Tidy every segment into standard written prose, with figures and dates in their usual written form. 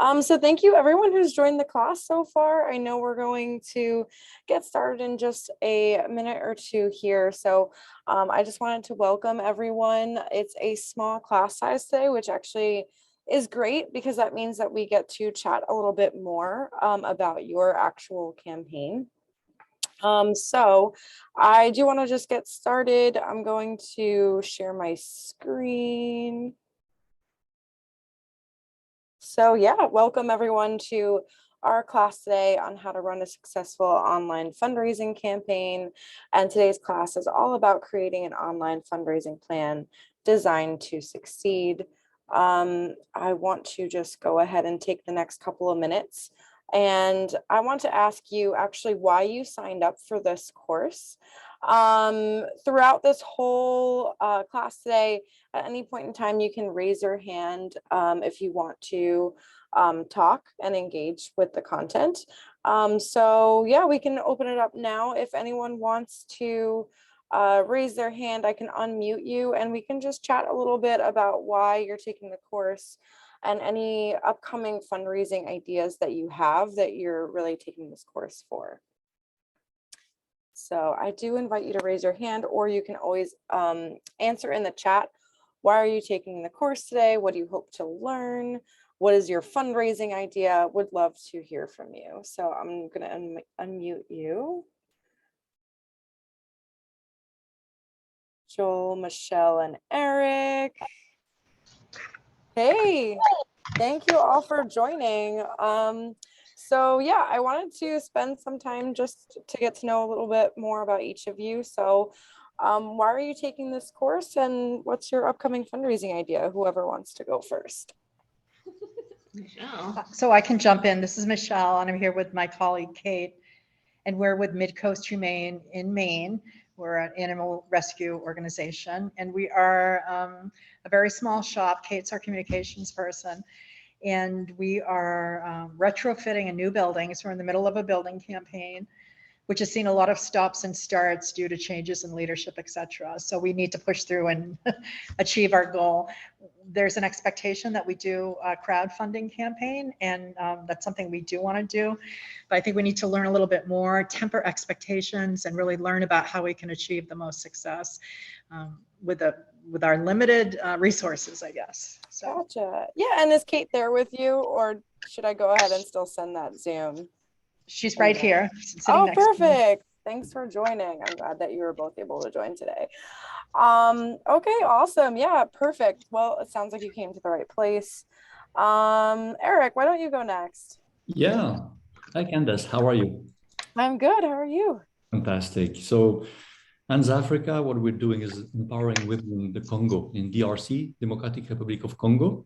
So thank you everyone who's joined the class so far. I know we're going to get started in just a minute or two here. So I just wanted to welcome everyone. It's a small class size today, which actually is great because that means that we get to chat a little bit more about your actual campaign. So I do want to just get started. I'm going to share my screen. So yeah, welcome everyone to our class today on how to run a successful online fundraising campaign. And today's class is all about creating an online fundraising plan designed to succeed. I want to just go ahead and take the next couple of minutes. And I want to ask you actually why you signed up for this course. Throughout this whole class today, at any point in time, you can raise your hand if you want to talk and engage with the content. So yeah, we can open it up now. If anyone wants to raise their hand, I can unmute you and we can just chat a little bit about why you're taking the course and any upcoming fundraising ideas that you have that you're really taking this course for. So I do invite you to raise your hand, or you can always answer in the chat. Why are you taking the course today? What do you hope to learn? What is your fundraising idea? Would love to hear from you. So I'm going to unmute you. Joel, Michelle, and Eric. Hey, thank you all for joining. So yeah, I wanted to spend some time just to get to know a little bit more about each of you. So why are you taking this course and what's your upcoming fundraising idea? Whoever wants to go first. Michelle. So I can jump in. This is Michelle and I'm here with my colleague Kate, and we're with Midcoast Humane in Maine. We're an animal rescue organization and we are a very small shop. Kate's our communications person. And we are retrofitting a new building. So we're in the middle of a building campaign, which has seen a lot of stops and starts due to changes in leadership, et cetera. So we need to push through and achieve our goal. There's an expectation that we do a crowdfunding campaign, and that's something we do want to do. But I think we need to learn a little bit more, temper expectations, and really learn about how we can achieve the most success with our limited resources, I guess. So. Gotcha. Yeah, and is Kate there with you, or should I go ahead and still send that Zoom? She's right here. Oh, perfect. Thanks for joining. I'm glad that you were both able to join today. Okay, awesome. Yeah, perfect. Well, it sounds like you came to the right place. Eric, why don't you go next? Yeah. Hi, Candace. How are you? I'm good. How are you? Fantastic. So, ANZ Africa, what we're doing is empowering women in the Congo, in DRC, Democratic Republic of Congo.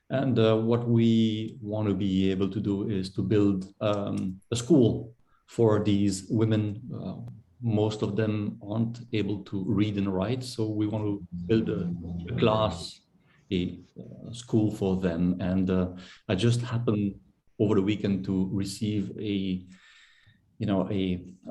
And what we want to be able to do is to build a school for these women. Most of them aren't able to read and write. So we want to build a class, a school for them. And I just happened over the weekend to receive a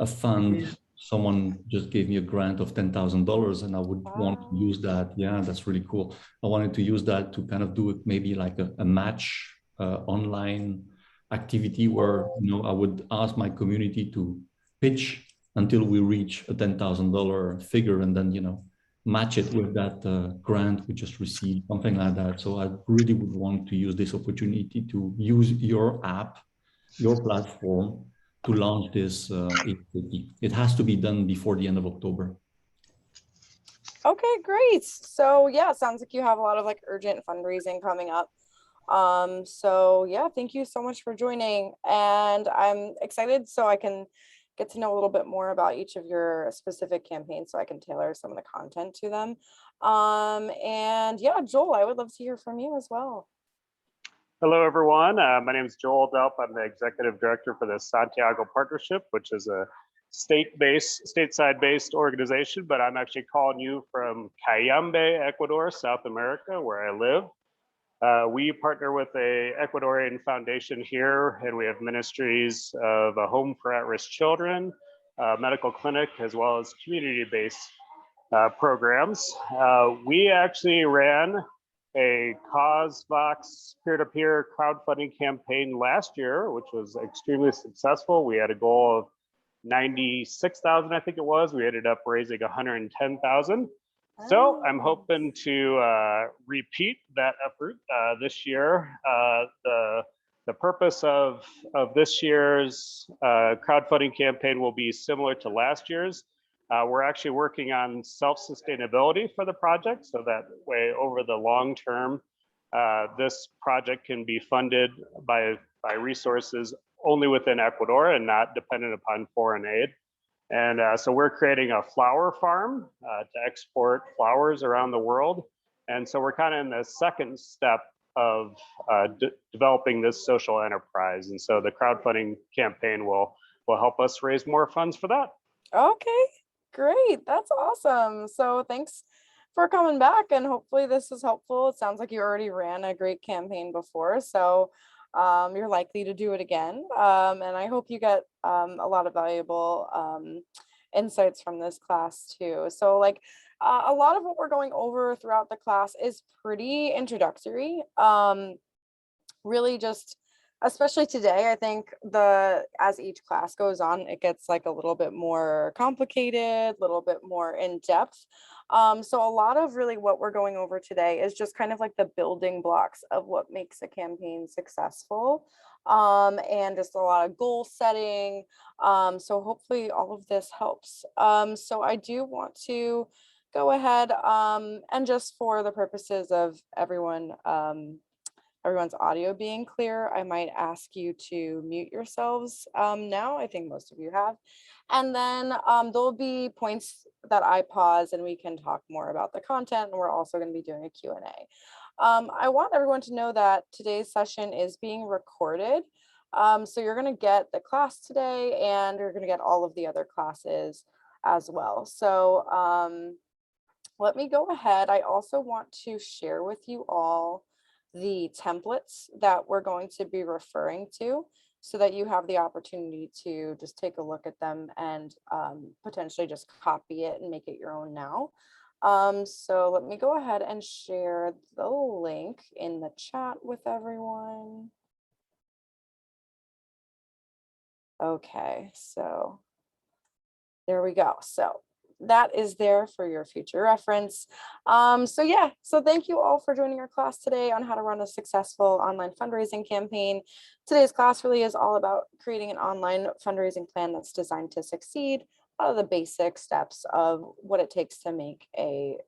fund. Someone just gave me a grant of $10,000 and I would want to use that. Yeah, that's really cool. I wanted to use that to kind of do it maybe like a match online activity where, I would ask my community to pitch until we reach a $10,000 figure and then, match it with that grant we just received, something like that. So I really would want to use this opportunity to use your app, your platform, to launch this. It has to be done before the end of October. Okay, great. So yeah, sounds like you have a lot of like urgent fundraising coming up. So yeah, thank you so much for joining. And I'm excited so I can get to know a little bit more about each of your specific campaigns so I can tailor some of the content to them. And yeah, Joel, I would love to hear from you as well. Hello, everyone. My name is Joel Delp. I'm the executive director for the Santiago Partnership, which is a stateside-based organization, but I'm actually calling you from Cayambe, Ecuador, South America, where I live. We partner with a Ecuadorian foundation here, and we have ministries of a home for at-risk children, medical clinic, as well as community-based programs. We actually ran a CauseVox peer-to-peer crowdfunding campaign last year, which was extremely successful. We had a goal of 96,000, I think it was. We ended up raising 110,000. So I'm hoping to repeat that effort this year. The purpose of this year's crowdfunding campaign will be similar to last year's. We're actually working on self-sustainability for the project, so that way over the long term, this project can be funded by resources only within Ecuador and not dependent upon foreign aid. And so we're creating a flower farm to export flowers around the world. And so we're kind of in the second step of developing this social enterprise. And so the crowdfunding campaign will help us raise more funds for that. Okay, great. That's awesome. So thanks for coming back, and hopefully this is helpful. It sounds like you already ran a great campaign before, so you're likely to do it again. And I hope you get a lot of valuable insights from this class too. So like a lot of what we're going over throughout the class is pretty introductory. Really just, especially today, I think as each class goes on, it gets like a little bit more complicated, a little bit more in depth. So a lot of really what we're going over today is just kind of like the building blocks of what makes a campaign successful, and just a lot of goal setting. So hopefully all of this helps. So I do want to go ahead and just for the purposes of everyone's audio being clear, I might ask you to mute yourselves now. I think most of you have. And then there'll be points that I pause and we can talk more about the content. And we're also going to be doing a Q&A. I want everyone to know that today's session is being recorded. So you're going to get the class today and you're going to get all of the other classes as well. So let me go ahead. I also want to share with you all the templates that we're going to be referring to so that you have the opportunity to just take a look at them and potentially just copy it and make it your own now. So let me go ahead and share the link in the chat with everyone. Okay, so there we go. So that is there for your future reference. So thank you all for joining our class today on how to run a successful online fundraising campaign. Today's class really is all about creating an online fundraising plan that's designed to succeed. A lot of the basic steps of what it takes to make a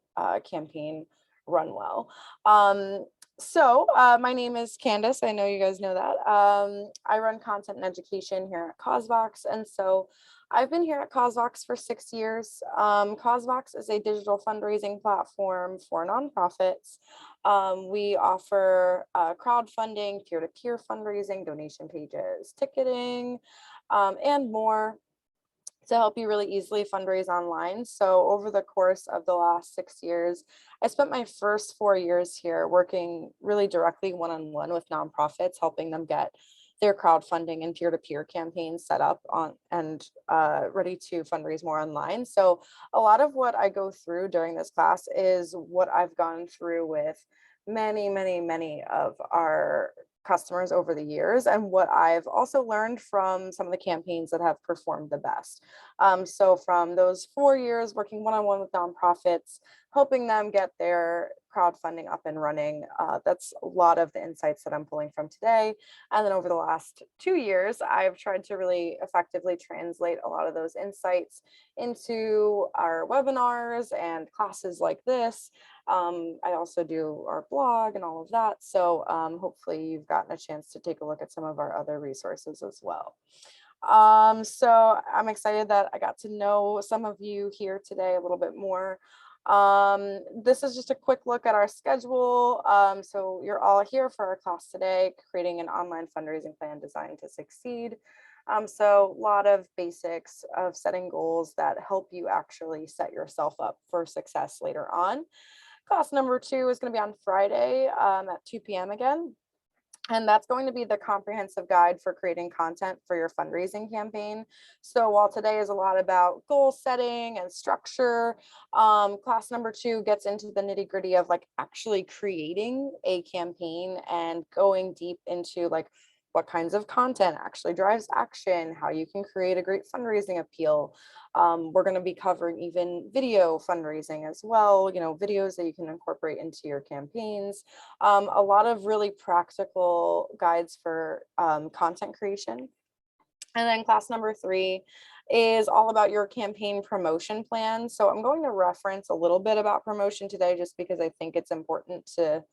campaign run well. My name is Candace. I know you guys know that. I run content and education here at CauseVox, and so I've been here at CauseVox for 6 years. CauseVox is a digital fundraising platform for nonprofits. We offer crowdfunding, peer-to-peer fundraising, donation pages, ticketing, and more to help you really easily fundraise online. So over the course of the last 6 years, I spent my first 4 years here working really directly one-on-one with nonprofits, helping them get their crowdfunding and peer-to-peer campaigns set up on and ready to fundraise more online. So a lot of what I go through during this class is what I've gone through with many of our customers over the years and what I've also learned from some of the campaigns that have performed the best. So from those 4 years working one-on-one with nonprofits, helping them get their crowdfunding up and running, that's a lot of the insights that I'm pulling from today. And then over the last 2 years, I've tried to really effectively translate a lot of those insights into our webinars and classes like this. I also do our blog and all of that. So hopefully you've gotten a chance to take a look at some of our other resources as well. So I'm excited that I got to know some of you here today a little bit more. This is just a quick look at our schedule. So you're all here for our class today, creating an online fundraising plan designed to succeed. So a lot of basics of setting goals that help you actually set yourself up for success later on. Class number 2 is going to be on Friday at 2 p.m. again. And that's going to be the comprehensive guide for creating content for your fundraising campaign. So while today is a lot about goal setting and structure, class number 2 gets into the nitty gritty of like actually creating a campaign and going deep into like what kinds of content actually drives action, how you can create a great fundraising appeal. We're going to be covering even video fundraising as well, you know, videos that you can incorporate into your campaigns. A lot of really practical guides for content creation. And then class number 3 is all about your campaign promotion plan. So I'm going to reference a little bit about promotion today just because I think it's important to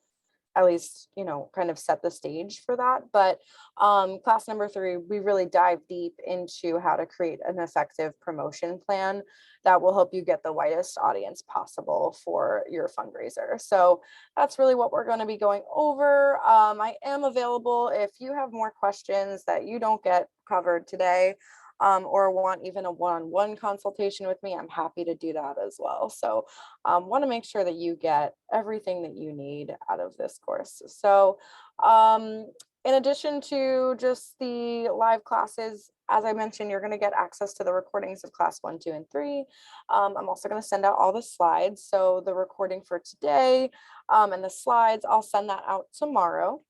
at least, you know, kind of set the stage for that. But class number 3, we really dive deep into how to create an effective promotion plan that will help you get the widest audience possible for your fundraiser. So that's really what we're going to be going over. I am available if you have more questions that you don't get covered today, or want even a one-on-one consultation with me. I'm happy to do that as well. So want to make sure that you get everything that you need out of this course. So in addition to just the live classes, as I mentioned, you're going to get access to the recordings of class 1, 2, and 3. I'm also going to send out all the slides. So the recording for today and the slides, I'll send that out tomorrow.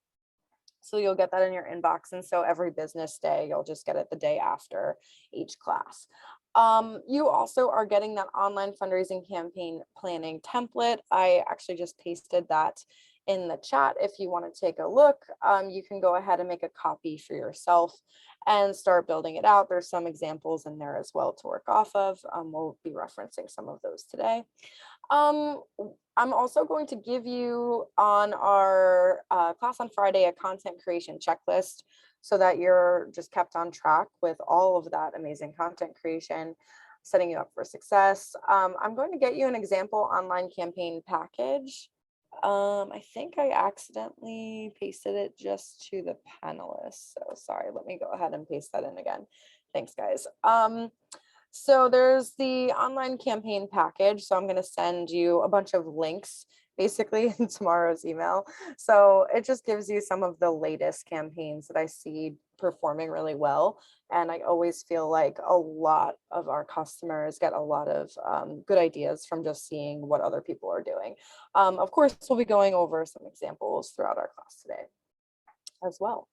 So you'll get that in your inbox. And so every business day, you'll just get it the day after each class. You also are getting that online fundraising campaign planning template. I actually just pasted that in the chat. If you want to take a look, you can go ahead and make a copy for yourself and start building it out. There's some examples in there as well to work off of. We'll be referencing some of those today. I'm also going to give you on our class on Friday a content creation checklist so that you're just kept on track with all of that amazing content creation, setting you up for success. I'm going to get you an example online campaign package. I think I accidentally pasted it just to the panelists. So sorry, let me go ahead and paste that in again. Thanks, guys. So there's the online campaign package. So I'm going to send you a bunch of links basically in tomorrow's email. So it just gives you some of the latest campaigns that I see performing really well. And I always feel like a lot of our customers get a lot of good ideas from just seeing what other people are doing. Of course, we'll be going over some examples throughout our class today as well.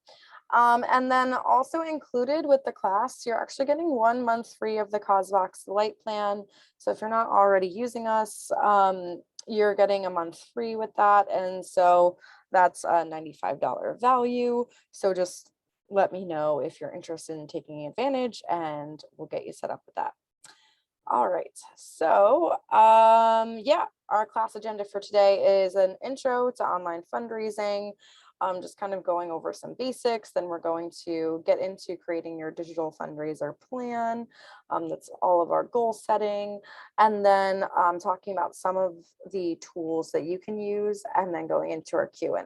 And then also included with the class, you're actually getting 1 month free of the CosVox Lite plan. So if you're not already using us, you're getting a month free with that. And so that's a $95 value. So just let me know if you're interested in taking advantage and we'll get you set up with that. All right, so yeah, our class agenda for today is an intro to online fundraising, just kind of going over some basics. Then we're going to get into creating your digital fundraiser plan. That's all of our goal setting. And then talking about some of the tools that you can use and then going into our Q&A.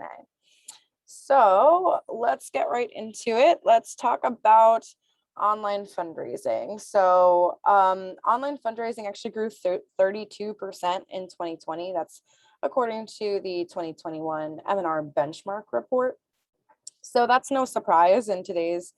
So let's get right into it. Let's talk about online fundraising. So online fundraising actually grew 32% in 2020. That's according to the 2021 M&R benchmark report. So that's no surprise in today's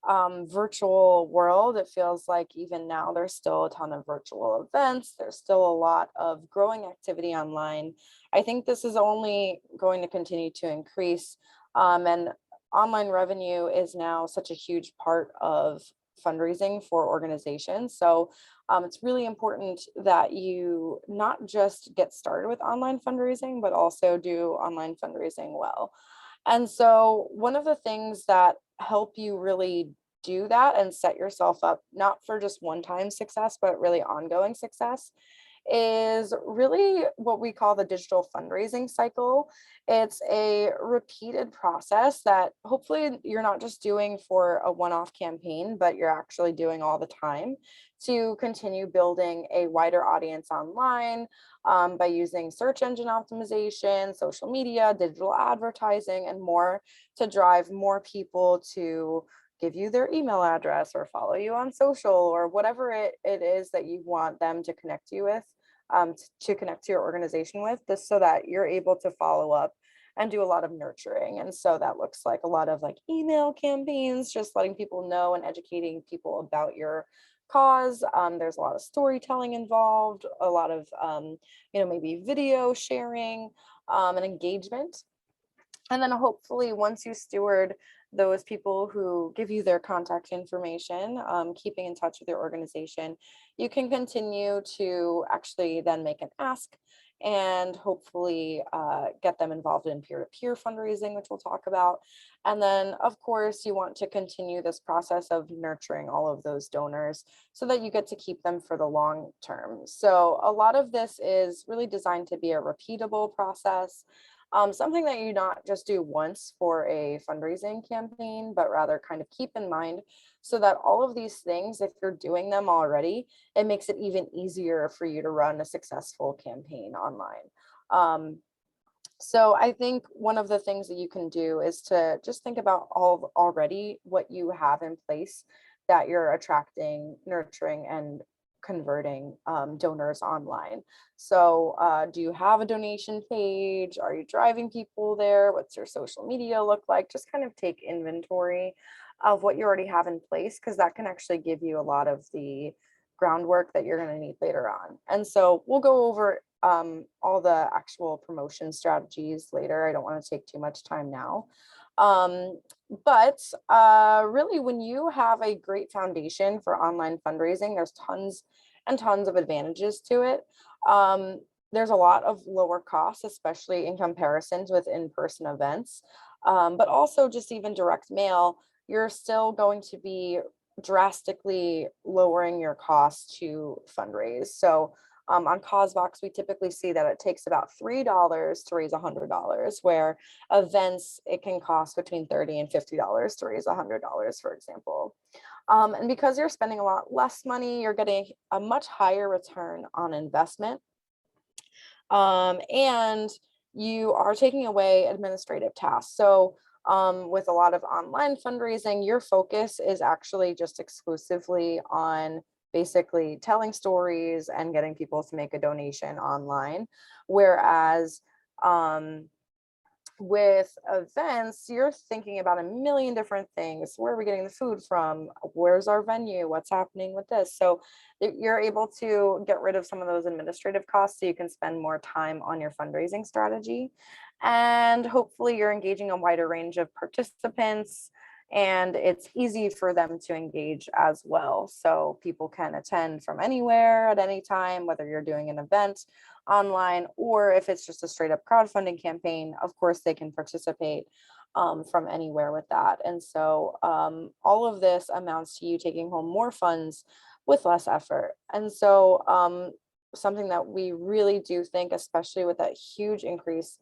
virtual world. It feels like even now there's still a ton of virtual events. There's still a lot of growing activity online. I think this is only going to continue to increase. And online revenue is now such a huge part of fundraising for organizations. So it's really important that you not just get started with online fundraising, but also do online fundraising well. And so one of the things that help you really do that and set yourself up, not for just one-time success, but really ongoing success, is really what we call the digital fundraising cycle. It's a repeated process that hopefully you're not just doing for a one-off campaign, but you're actually doing all the time to continue building a wider audience online by using search engine optimization, social media, digital advertising, and more to drive more people to give you their email address or follow you on social or whatever it is that you want them to connect you with, to connect to your organization with, just so that you're able to follow up and do a lot of nurturing. And so that looks like a lot of like email campaigns, just letting people know and educating people about your cause. There's a lot of storytelling involved, a lot of, maybe video sharing and engagement. And then hopefully once you steward those people who give you their contact information, keeping in touch with your organization, you can continue to actually then make an ask and hopefully get them involved in peer-to-peer fundraising, which we'll talk about. And then of course you want to continue this process of nurturing all of those donors so that you get to keep them for the long term. So a lot of this is really designed to be a repeatable process. Something that you not just do once for a fundraising campaign, but rather kind of keep in mind so that all of these things, if you're doing them already, it makes it even easier for you to run a successful campaign online. So I think one of the things that you can do is to just think about already what you have in place that you're attracting, nurturing, and converting donors online. So do you have a donation page? Are you driving people there? What's your social media look like? Just kind of take inventory of what you already have in place, because that can actually give you a lot of the groundwork that you're going to need later on. And so we'll go over all the actual promotion strategies later. I don't want to take too much time now. But really, when you have a great foundation for online fundraising, there's tons and tons of advantages to it. There's a lot of lower costs, especially in comparisons with in-person events, but also just even direct mail, you're still going to be drastically lowering your costs to fundraise. So on CauseVox, we typically see that it takes about $3 to raise $100, where events, it can cost between $30 and $50 to raise $100, for example. And because you're spending a lot less money, you're getting a much higher return on investment. And you are taking away administrative tasks. So with a lot of online fundraising, your focus is actually just exclusively on basically telling stories and getting people to make a donation online. Whereas with events, you're thinking about a million different things. Where are we getting the food from? Where's our venue? What's happening with this? So you're able to get rid of some of those administrative costs so you can spend more time on your fundraising strategy. And hopefully you're engaging a wider range of participants, and it's easy for them to engage as well. So people can attend from anywhere at any time, whether you're doing an event online or if it's just a straight up crowdfunding campaign, of course they can participate from anywhere with that. And so all of this amounts to you taking home more funds with less effort. And so something that we really do think, especially with that huge increase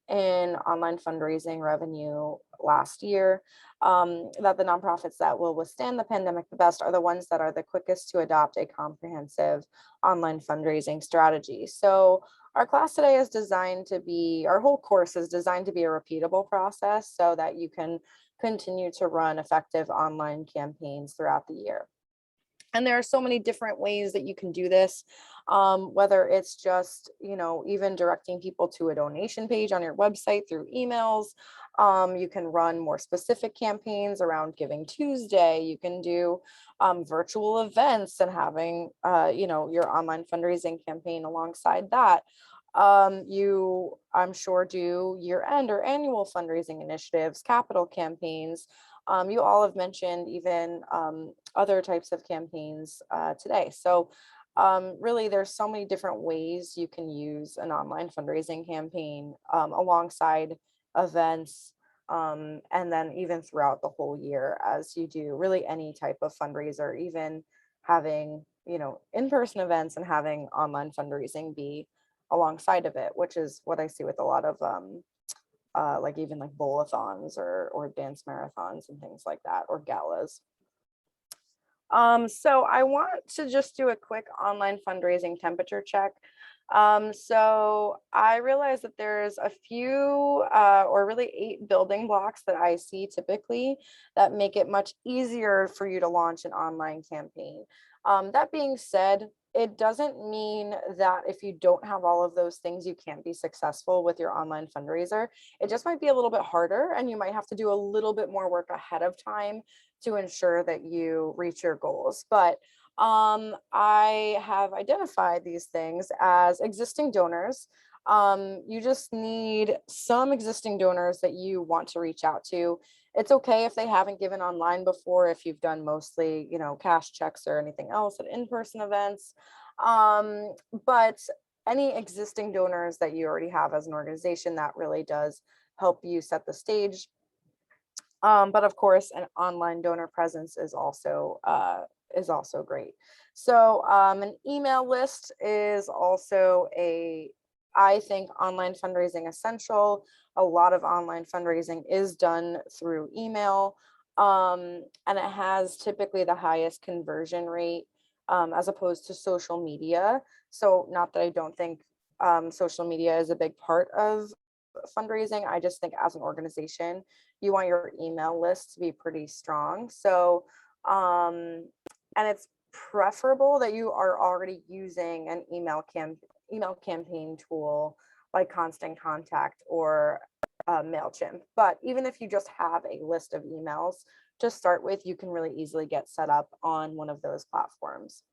in online fundraising revenue last year, that the nonprofits that will withstand the pandemic the best are the ones that are the quickest to adopt a comprehensive online fundraising strategy. So our class today is designed to be, our whole course is designed to be a repeatable process so that you can continue to run effective online campaigns throughout the year. And there are so many different ways that you can do this, whether it's just, even directing people to a donation page on your website through emails. You can run more specific campaigns around Giving Tuesday. You can do virtual events and having, your online fundraising campaign alongside that. I'm sure, do year-end or annual fundraising initiatives, capital campaigns. You all have mentioned even other types of campaigns today. So really, there's so many different ways you can use an online fundraising campaign alongside events, and then even throughout the whole year as you do really any type of fundraiser, even having, in-person events and having online fundraising be alongside of it, which is what I see with a lot of like even like bowl-a-thons or dance marathons and things like that, or galas. So I want to just do a quick online fundraising temperature check. So I realized that there's a few or really 8 building blocks that I see typically that make it much easier for you to launch an online campaign. That being said, it doesn't mean that if you don't have all of those things, you can't be successful with your online fundraiser. It just might be a little bit harder, and you might have to do a little bit more work ahead of time to ensure that you reach your goals. But I have identified these things as existing donors. You just need some existing donors that you want to reach out to. It's okay if they haven't given online before, if you've done mostly, cash checks or anything else at in-person events. But any existing donors that you already have as an organization, that really does help you set the stage. But of course, an online donor presence is also great. So an email list is also I think, online fundraising essential. A lot of online fundraising is done through email, and it has typically the highest conversion rate as opposed to social media. So not that I don't think social media is a big part of fundraising. I just think as an organization, you want your email list to be pretty strong. So, and it's preferable that you are already using an email campaign tool like Constant Contact or MailChimp. But even if you just have a list of emails to start with, you can really easily get set up on one of those platforms.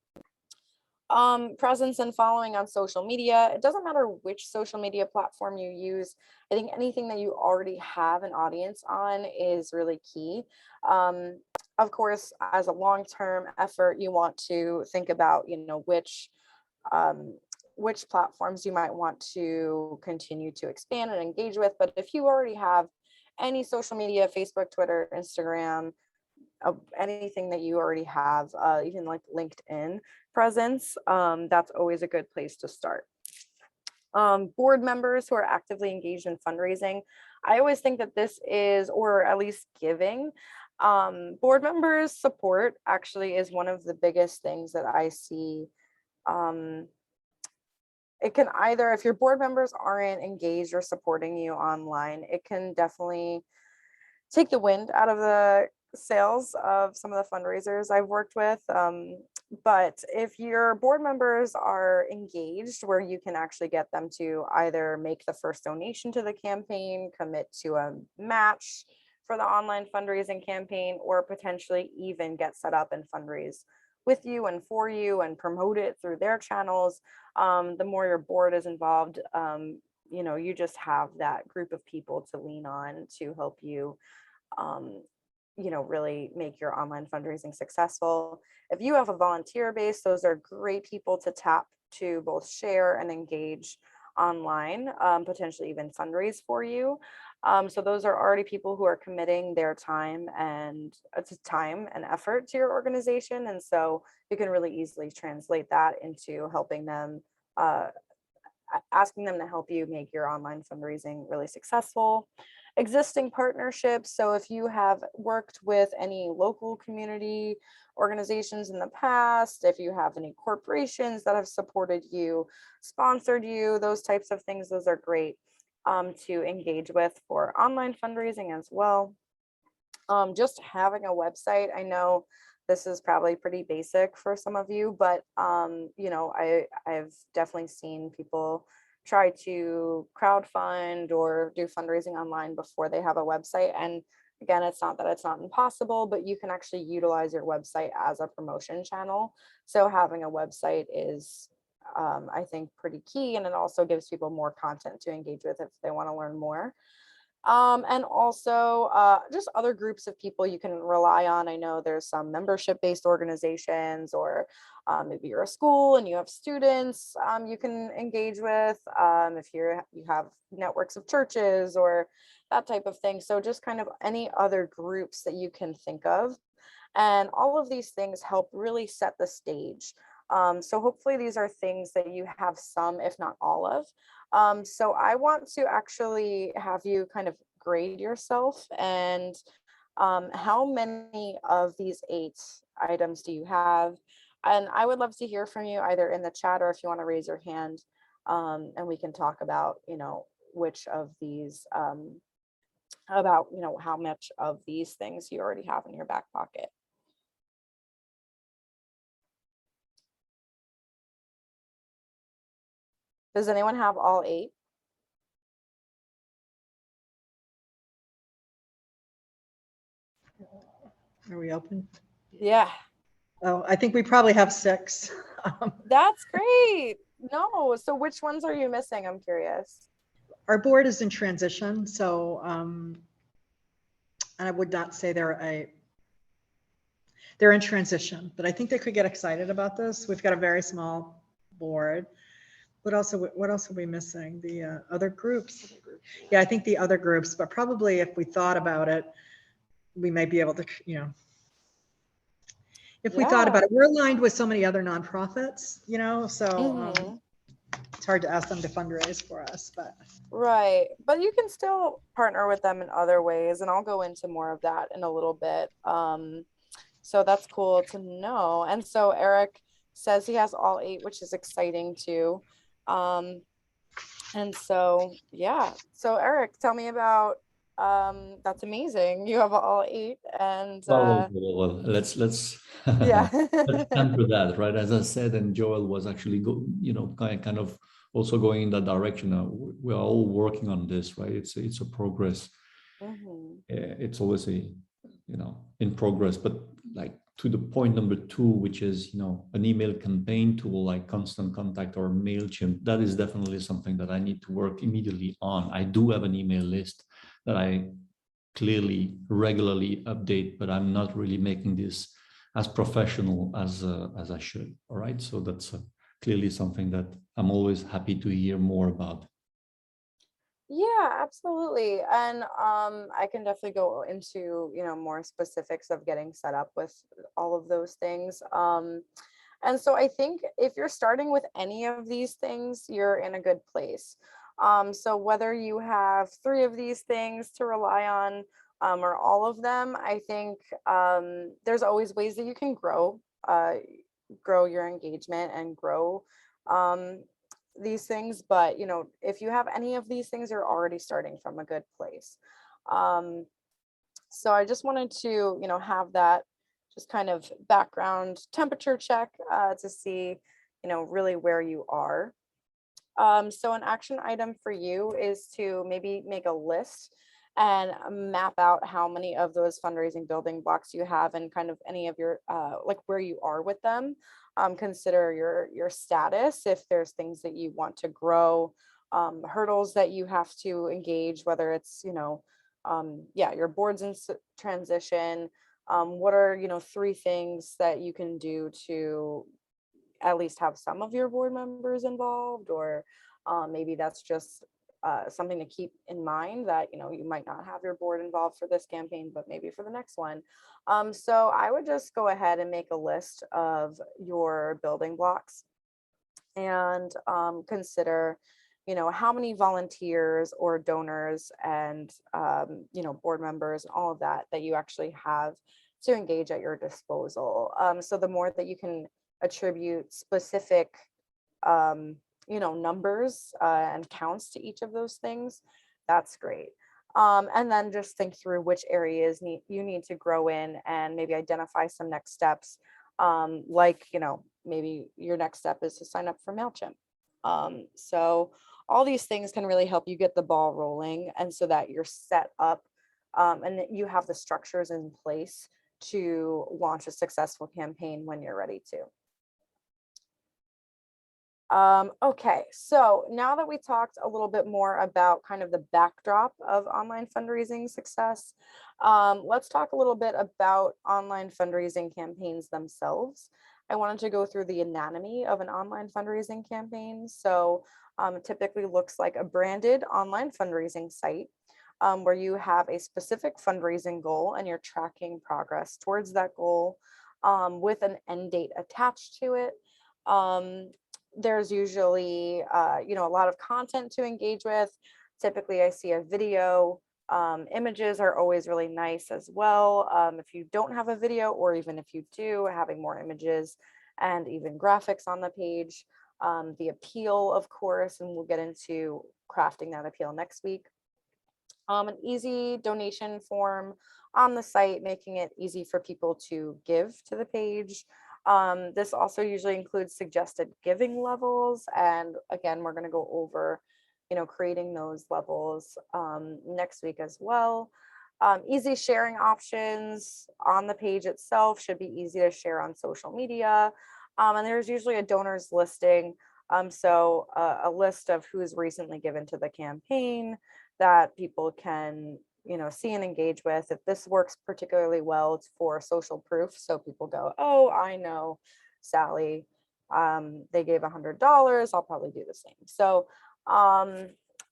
Presence and following on social media. It doesn't matter which social media platform you use. I think anything that you already have an audience on is really key. Of course, as a long-term effort, you want to think about, which platforms you might want to continue to expand and engage with. But if you already have any social media, Facebook, Twitter, Instagram, anything that you already have, even like LinkedIn presence, that's always a good place to start. Board members who are actively engaged in fundraising. I always think that this is, or at least giving, board members support actually is one of the biggest things that I see. It can either, if your board members aren't engaged or supporting you online, it can definitely take the wind out of the sails of some of the fundraisers I've worked with. But if your board members are engaged, where you can actually get them to either make the first donation to the campaign, commit to a match for the online fundraising campaign, or potentially even get set up and fundraise with you and for you and promote it through their channels, the more your board is involved, you just have that group of people to lean on to help you really make your online fundraising successful. If you have a volunteer base, those are great people to tap to both share and engage online, potentially even fundraise for you. So those are already people who are committing their time and effort to your organization. And so you can really easily translate that into helping them, asking them to help you make your online fundraising really successful. Existing partnerships. So if you have worked with any local community organizations in the past, if you have any corporations that have supported you, sponsored you, those types of things, those are great to engage with for online fundraising as well. Just having a website. I know this is probably pretty basic for some of you, but I've definitely seen people try to crowdfund or do fundraising online before they have a website. And again, it's not that it's not impossible, but you can actually utilize your website as a promotion channel. So having a website is, I think, pretty key. And it also gives people more content to engage with if they want to learn more. And also just other groups of people you can rely on. I know there's some membership-based organizations, or maybe you're a school and you have students you can engage with, if you have networks of churches or that type of thing. So just kind of any other groups that you can think of. And all of these things help really set the stage. So hopefully these are things that you have some, if not all of. So I want to actually have you kind of grade yourself, and how many of these 8 items do you have? And I would love to hear from you either in the chat or if you want to raise your hand, and we can talk about, which of these, about, how much of these things you already have in your back pocket. Does anyone have all 8? Are we open? Yeah, Oh, I think we probably have 6. that's great. No, so which ones are you missing? I'm curious. Our board is in transition, so I would not say they're in transition, but I think they could get excited about this. We've got a very small board. What else are we missing? The other groups. Yeah, I think the other groups, but probably if we thought about it, we may be able to, if we thought Yeah. about it, we're aligned with so many other nonprofits, so Mhm. it's hard to ask them to fundraise for us, but. Right. But you can still partner with them in other ways, and I'll go into more of that in a little bit. So that's cool to know. And so Eric says he has all 8, which is exciting too. And so yeah. So Eric, tell me about that's amazing. You have all 8 and Well, let's yeah. let's temper that, right? As I said, and Joel was actually kind of also going in that direction. We are all working on this, right? It's a progress. Mhm. It's always in progress, but like to the point number 2, which is an email campaign tool like Constant Contact or MailChimp. That is definitely something that I need to work immediately on. I do have an email list that I clearly regularly update, but I'm not really making this as professional as I should. All right, so that's clearly something that I'm always happy to hear more about. Yeah, absolutely. And I can definitely go into, more specifics of getting set up with all of those things. And so I think if you're starting with any of these things, you're in a good place. So whether you have 3 of these things to rely on, or all of them, I think there's always ways that you can grow your engagement and grow um, these things. But if you have any of these things, you're already starting from a good place. Um, so I just wanted to have that just kind of background temperature check to see really where you are. So an action item for you is to maybe make a list and map out how many of those fundraising building blocks you have and kind of any of your like where you are with them. Consider your status, if there's things that you want to grow, hurdles that you have to engage, whether it's yeah, your board's in transition. What are 3 things that you can do to at least have some of your board members involved, or maybe that's just something to keep in mind, that you might not have your board involved for this campaign, but maybe for the next one. So I would just go ahead and make a list of your building blocks and consider how many volunteers or donors and board members and all of that you actually have to engage at your disposal. So the more that you can attribute specific numbers and counts to each of those things, that's great. And then just think through which areas you need to grow in, and maybe identify some next steps. Like maybe your next step is to sign up for MailChimp. So all these things can really help you get the ball rolling, and so that you're set up and that you have the structures in place to launch a successful campaign when you're ready to. Okay, so now that we talked a little bit more about kind of the backdrop of online fundraising success, let's talk a little bit about online fundraising campaigns themselves. I wanted to go through the anatomy of an online fundraising campaign. So it typically looks like a branded online fundraising site where you have a specific fundraising goal and you're tracking progress towards that goal with an end date attached to it. There's usually a lot of content to engage with. Typically I see a video. Images are always really nice as well. If you don't have a video, or even if you do, having more images and even graphics on the page. The appeal, of course, and we'll get into crafting that appeal next week. An easy donation form on the site, making it easy for people to give to the page. This also usually includes suggested giving levels. And again, we're going to go over, creating those levels next week as well. Easy sharing options on the page itself should be easy to share on social media. And there's usually a donors listing. So a list of who's recently given to the campaign that people can, see and engage with. If this works particularly well, it's for social proof. So people go, oh, I know Sally, they gave $100. I'll probably do the same. So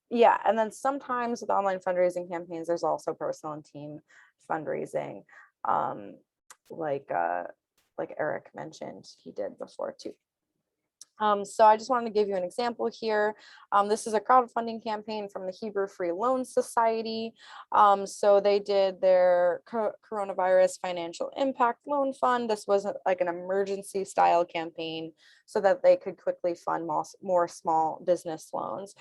yeah, and then sometimes with online fundraising campaigns, there's also personal and team fundraising, like Eric mentioned, he did before too. So I just wanted to give you an example here. This is a crowdfunding campaign from the Hebrew Free Loan Society. So they did their coronavirus financial impact loan fund. This was like an emergency style campaign so that they could quickly fund more small business loans.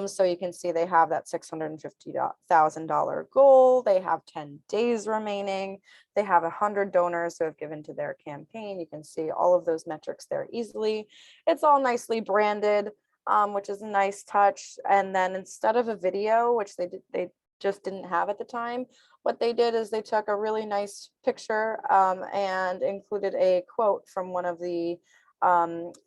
So you can see they have that $650,000 goal. They have 10 days remaining. They have 100 donors who have given to their campaign. You can see all of those metrics there easily. It's all nicely branded, which is a nice touch. And then instead of a video, which they just didn't have at the time, what they did is they took a really nice picture and included a quote from one of the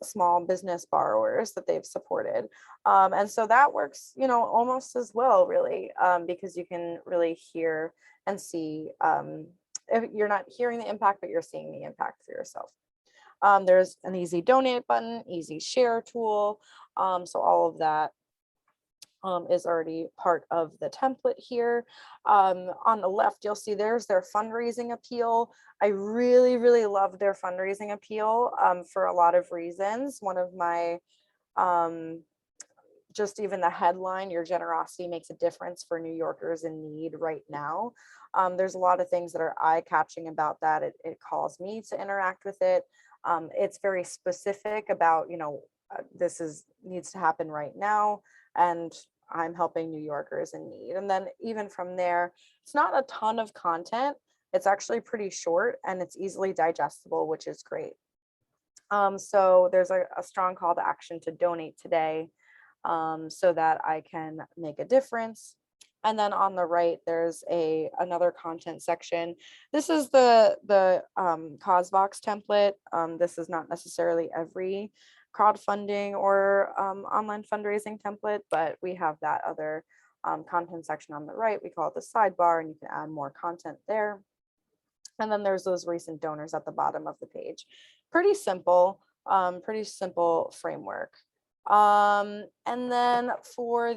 small business borrowers that they've supported. And so that works, almost as well, really, because you can really hear and see, if you're not hearing the impact, but you're seeing the impact for yourself. There's an easy donate button, easy share tool. So all of that is already part of the template here. On the left, you'll see there's their fundraising appeal. I really, really love their fundraising appeal for a lot of reasons. One of my, just even the headline, your generosity makes a difference for New Yorkers in need right now. There's a lot of things that are eye-catching about that. It calls me to interact with it. It's very specific about, this needs to happen right now, and I'm helping New Yorkers in need. And then even from there, it's not a ton of content. It's actually pretty short and it's easily digestible, which is great. So there's a strong call to action to donate today, so that I can make a difference. And then on the right, there's another content section. This is the CauseVox template. This is not necessarily every crowdfunding or online fundraising template, but we have that other content section on the right. We call it the sidebar, and you can add more content there. And then there's those recent donors at the bottom of the page. Pretty simple framework. And then for a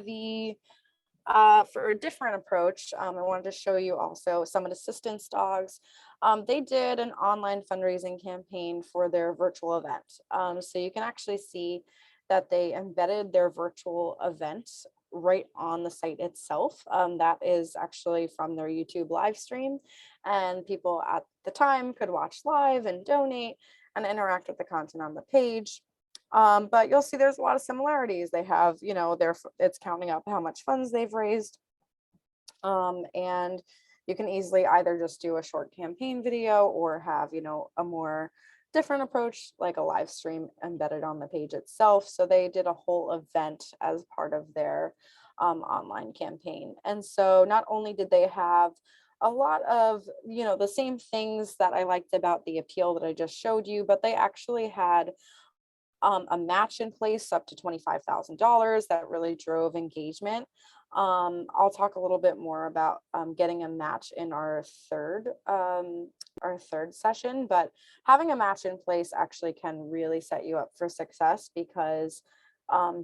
different approach, I wanted to show you also Summit Assistance Dogs. They did an online fundraising campaign for their virtual event. So you can actually see that they embedded their virtual event right on the site itself. That is actually from their YouTube live stream, and people at the time could watch live and donate and interact with the content on the page. But you'll see there's a lot of similarities. They have, it's counting up how much funds they've raised. And you can easily either just do a short campaign video or have, a more different approach, like a live stream embedded on the page itself. So they did a whole event as part of their online campaign. And so not only did they have a lot of, the same things that I liked about the appeal that I just showed you, but they actually had a match in place up to $25,000 that really drove engagement. I'll talk a little bit more about getting a match in our third session, but having a match in place actually can really set you up for success, because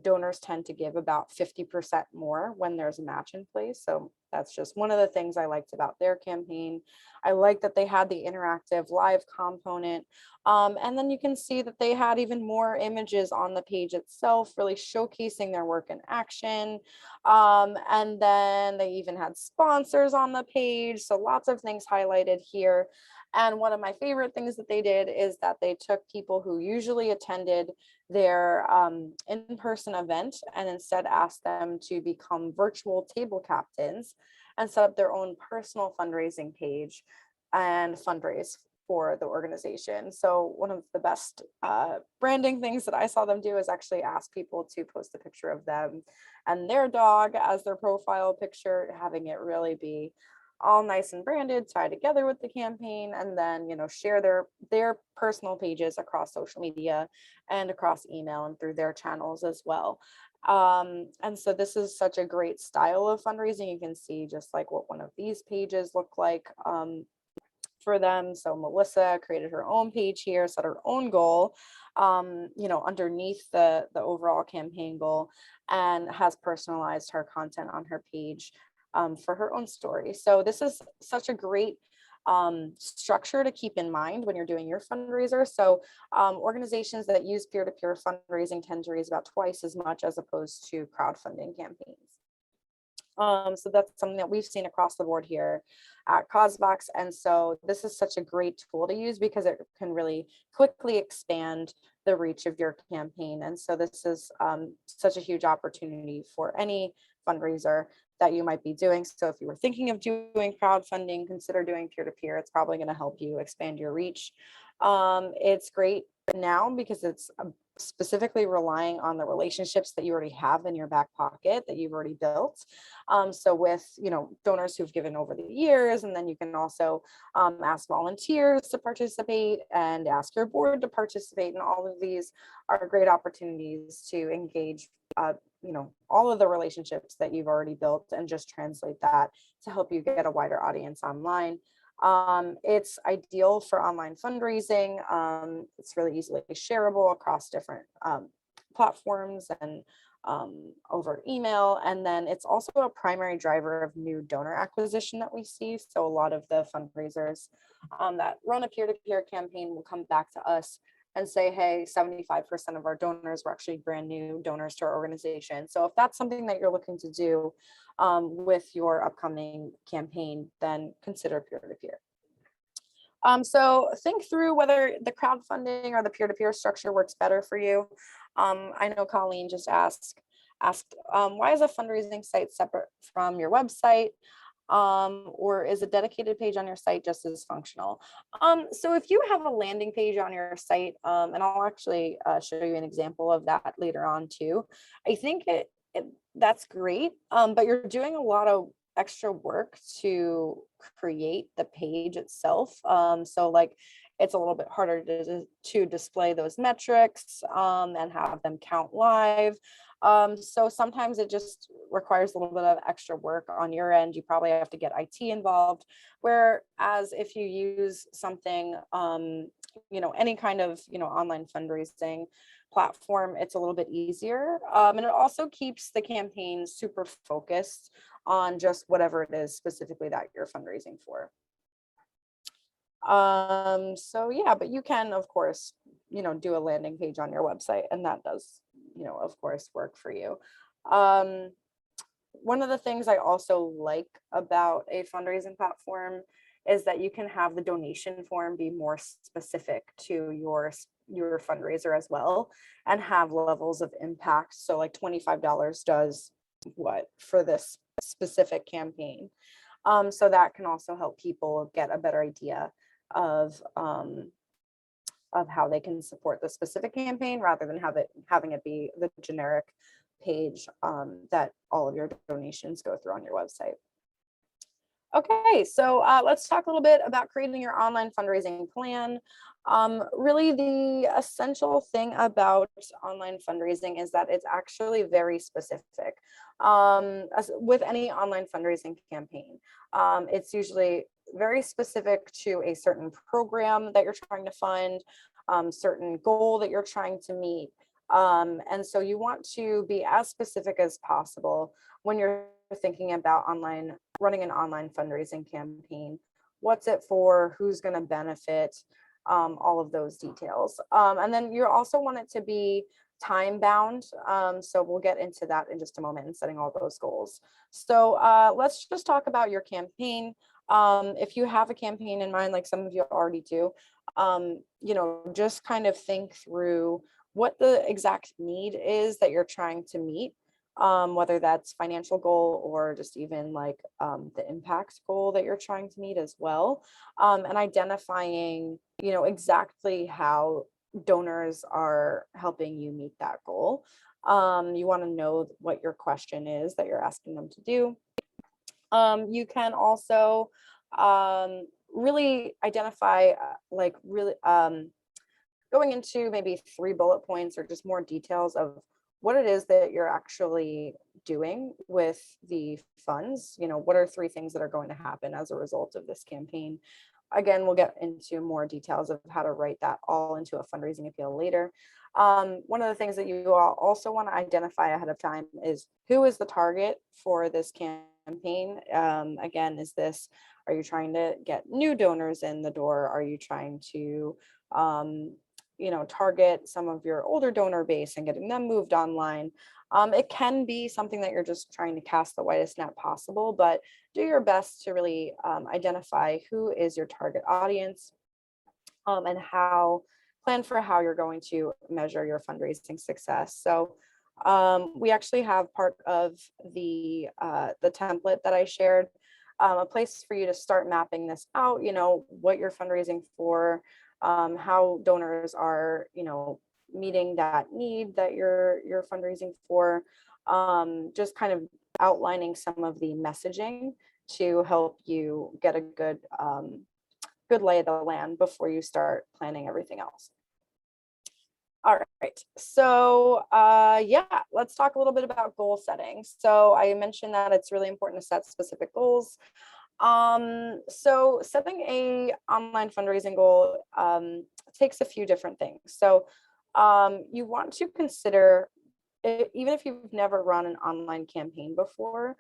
donors tend to give about 50% more when there's a match in place. So that's just one of the things I liked about their campaign. I like that they had the interactive live component. And then you can see that they had even more images on the page itself, really showcasing their work in action. And then they even had sponsors on the page. So lots of things highlighted here. And one of my favorite things that they did is that they took people who usually attended their in-person event and instead asked them to become virtual table captains and set up their own personal fundraising page and fundraise for the organization. So one of the best branding things that I saw them do is actually ask people to post a picture of them and their dog as their profile picture, having it really be all nice and branded, tied together with the campaign, and then, you know, share their personal pages across social media and across email and through their channels as well. And so this is such a great style of fundraising. You can see just like what one of these pages look like for them. So Melissa created her own page here, set her own goal, you know, underneath the overall campaign goal, and has personalized her content on her page for her own story. So this is such a great structure to keep in mind when you're doing your fundraiser. So organizations that use peer-to-peer fundraising tend to raise about twice as much as opposed to crowdfunding campaigns. So that's something that we've seen across the board here at CauseVox. And so this is such a great tool to use because it can really quickly expand the reach of your campaign. And so this is such a huge opportunity for any fundraiser that you might be doing. So if you were thinking of doing crowdfunding, consider doing peer-to-peer. It's probably going to help you expand your reach. It's great now because it's specifically relying on the relationships that you already have in your back pocket that you've already built. So with, you know, donors who've given over the years, and then you can also ask volunteers to participate and ask your board to participate. And all of these are great opportunities to engage, you know, all of the relationships that you've already built and just translate that to help you get a wider audience online. It's ideal for online fundraising. It's really easily shareable across different platforms and over email. And then it's also a primary driver of new donor acquisition that we see. So a lot of the fundraisers that run a peer-to-peer campaign will come back to us and say, hey, 75% of our donors were actually brand new donors to our organization. So if that's something that you're looking to do with your upcoming campaign, then consider peer-to-peer. So think through whether the crowdfunding or the peer-to-peer structure works better for you. I know Colleen just asked, why is a fundraising site separate from your website? Or is a dedicated page on your site just as functional? So if you have a landing page on your site, and I'll actually show you an example of that later on too, I think that's great, but you're doing a lot of extra work to create the page itself. So like it's a little bit harder to display those metrics and have them count live. So sometimes it just requires a little bit of extra work on your end. You probably have to get IT involved. Whereas if you use something, you know, any kind of, you know, online fundraising platform, it's a little bit easier. And it also keeps the campaign super focused on just whatever it is specifically that you're fundraising for. So yeah, but you can, of course, you know, do a landing page on your website, and that does, you know, of course, work for you. One of the things I also like about a fundraising platform is that you can have the donation form be more specific to your fundraiser as well, and have levels of impact. So like $25 does what for this specific campaign. So that can also help people get a better idea of how they can support the specific campaign rather than having it be the generic page that all of your donations go through on your website. Okay, so let's talk a little bit about creating your online fundraising plan. Really, the essential thing about online fundraising is that it's actually very specific. As with any online fundraising campaign, it's usually very specific to a certain program that you're trying to fund, certain goal that you're trying to meet. And so you want to be as specific as possible when you're thinking about running an online fundraising campaign. What's it for? Who's going to benefit? All of those details. And then you also want it to be time bound. So we'll get into that in just a moment and setting all those goals. So let's just talk about your campaign. If you have a campaign in mind, like some of you already do, you know, just kind of think through what the exact need is that you're trying to meet whether that's financial goal or just even like the impact goal that you're trying to meet as well, and identifying, exactly how donors are helping you meet that goal. You want to know what your question is that you're asking them to do. You can also really identify like really going into maybe 3 bullet points or just more details of what it is that you're actually doing with the funds. What are 3 things that are going to happen as a result of this campaign? Again, we'll get into more details of how to write that all into a fundraising appeal later. One of the things that you also want to identify ahead of time is who is the target for this campaign. Again, are you trying to get new donors in the door? Are you trying to target some of your older donor base and getting them moved online? It can be something that you're just trying to cast the widest net possible, but do your best to really identify who is your target audience, and plan for how you're going to measure your fundraising success. So we actually have part of the template that I shared, a place for you to start mapping this out, what you're fundraising for, how donors are, meeting that need that you're fundraising for, just kind of outlining some of the messaging to help you get a good lay of the land before you start planning everything else. All right, so yeah, let's talk a little bit about goal setting. So I mentioned that it's really important to set specific goals. So setting a online fundraising goal takes a few different things. So you want to consider, even if you've never run an online campaign before,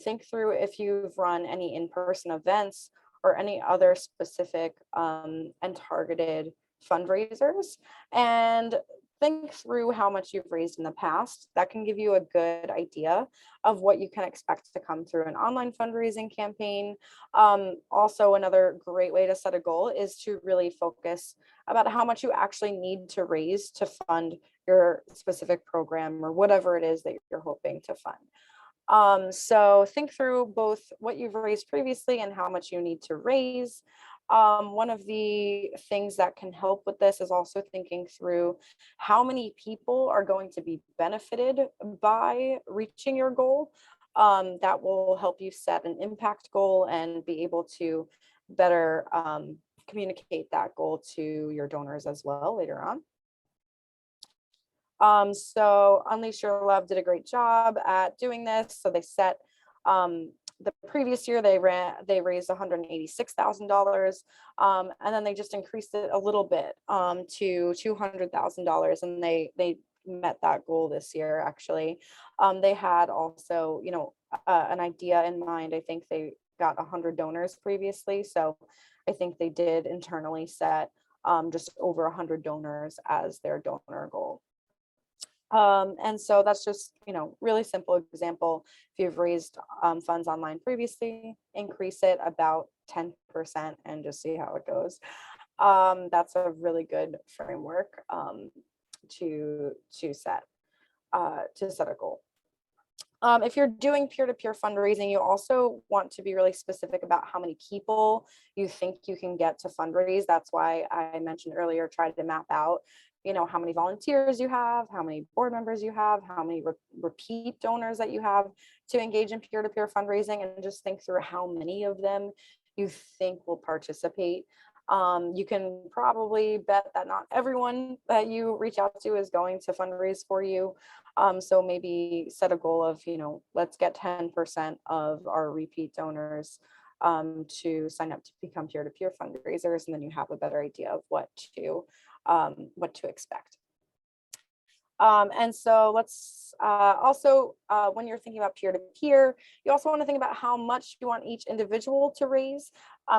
think through if you've run any in-person events or any other specific and targeted fundraisers, and think through how much you've raised in the past. That can give you a good idea of what you can expect to come through an online fundraising campaign. Also, another great way to set a goal is to really focus about how much you actually need to raise to fund your specific program or whatever it is that you're hoping to fund. So think through both what you've raised previously and how much you need to raise. One of the things that can help with this is also thinking through how many people are going to be benefited by reaching your goal. That will help you set an impact goal and be able to better communicate that goal to your donors as well later on. So Unleash Your Love did a great job at doing this. So they set the previous year they raised $186,000, and then they just increased it a little bit to $200,000, and they met that goal this year. Actually, they had also an idea in mind. I think they got 100 donors previously, so I think they did internally set just over 100 donors as their donor goal. And so that's just, really simple example. If you've raised funds online previously, increase it about 10% and just see how it goes. That's a really good framework to set a goal. If you're doing peer-to-peer fundraising, you also want to be really specific about how many people you think you can get to fundraise. That's why I mentioned earlier, try to map out, how many volunteers you have, how many board members you have, how many repeat donors that you have to engage in peer-to-peer fundraising, and just think through how many of them you think will participate. You can probably bet that not everyone that you reach out to is going to fundraise for you. So maybe set a goal of, let's get 10% of our repeat donors to sign up to become peer-to-peer fundraisers, and then you have a better idea of what to expect. And so let's also, when you're thinking about peer-to-peer, you also want to think about how much you want each individual to raise.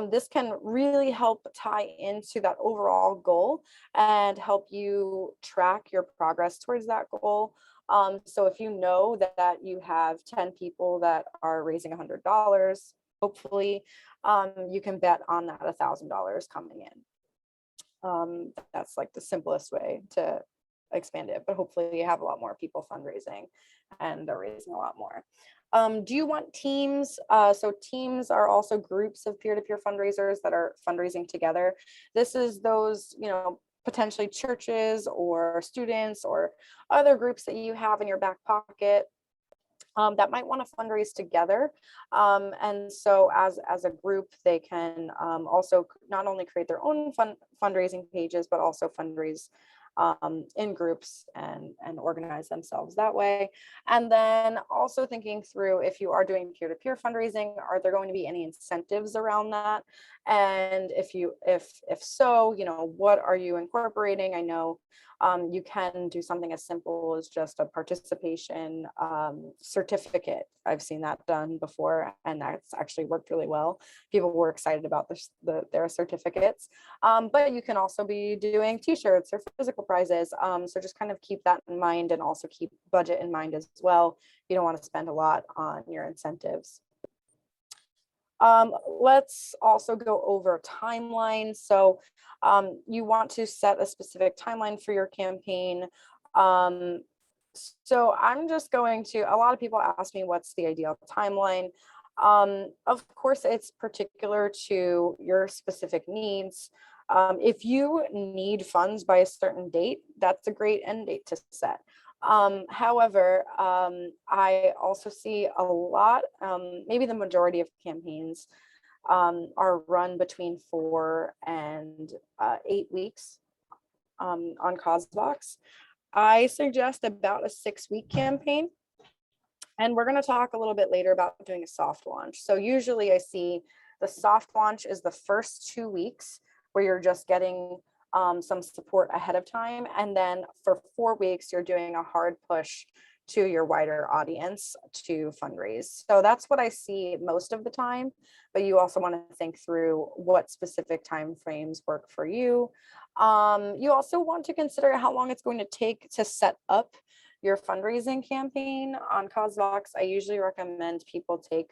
This can really help tie into that overall goal and help you track your progress towards that goal. So if you know that you have 10 people that are raising $100, hopefully you can bet on that $1,000 coming in. That's like the simplest way to expanded, but hopefully you have a lot more people fundraising and they're raising a lot more. Do you want teams? So teams are also groups of peer-to-peer fundraisers that are fundraising together. This is those, potentially churches or students or other groups that you have in your back pocket that might want to fundraise together. And so as a group, they can also not only create their own fundraising pages, but also fundraise in groups and organize themselves that way. And then also thinking through, if you are doing peer-to-peer fundraising, are there going to be any incentives around that? And if so, what are you incorporating? I know you can do something as simple as just a participation certificate. I've seen that done before, and that's actually worked really well. People were excited about their certificates. But you can also be doing t-shirts or physical prizes. So just kind of keep that in mind, and also keep budget in mind as well. You don't want to spend a lot on your incentives. Let's also go over timelines. So you want to set a specific timeline for your campaign. So I'm just going to, a lot of people ask me what's the ideal timeline. Of course, it's particular to your specific needs. If you need funds by a certain date, that's a great end date to set. However, I also see a lot, maybe the majority of campaigns are run between 4 and 8 weeks on CauseVox. I suggest about a 6-week campaign. And we're going to talk a little bit later about doing a soft launch. So usually I see the soft launch is the first 2 weeks where you're just getting some support ahead of time. And then for 4 weeks, you're doing a hard push to your wider audience to fundraise. So that's what I see most of the time, but you also want to think through what specific time frames work for you. You also want to consider how long it's going to take to set up your fundraising campaign. On CauseVox, I usually recommend people take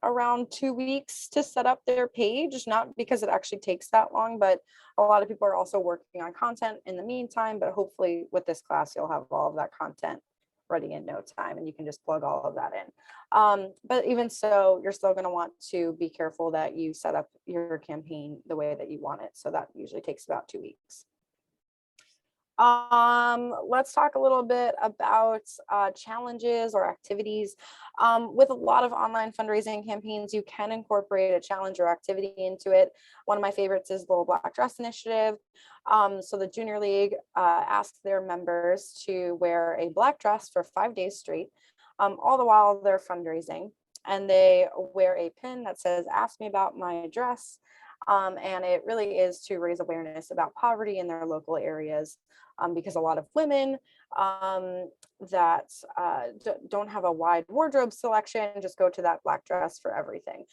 around 2 weeks to set up their page, not because it actually takes that long, but a lot of people are also working on content in the meantime, but hopefully with this class, you'll have all of that content ready in no time and you can just plug all of that in. But even so, you're still going to want to be careful that you set up your campaign the way that you want it. So that usually takes about 2 weeks. Let's talk a little bit about challenges or activities. With a lot of online fundraising campaigns, you can incorporate a challenge or activity into it. One of my favorites is the Little Black Dress Initiative. So the Junior League asks their members to wear a black dress for 5 days straight, all the while they're fundraising. And they wear a pin that says, "Ask me about my dress." And it really is to raise awareness about poverty in their local areas, because a lot of women that don't have a wide wardrobe selection just go to that black dress for everything.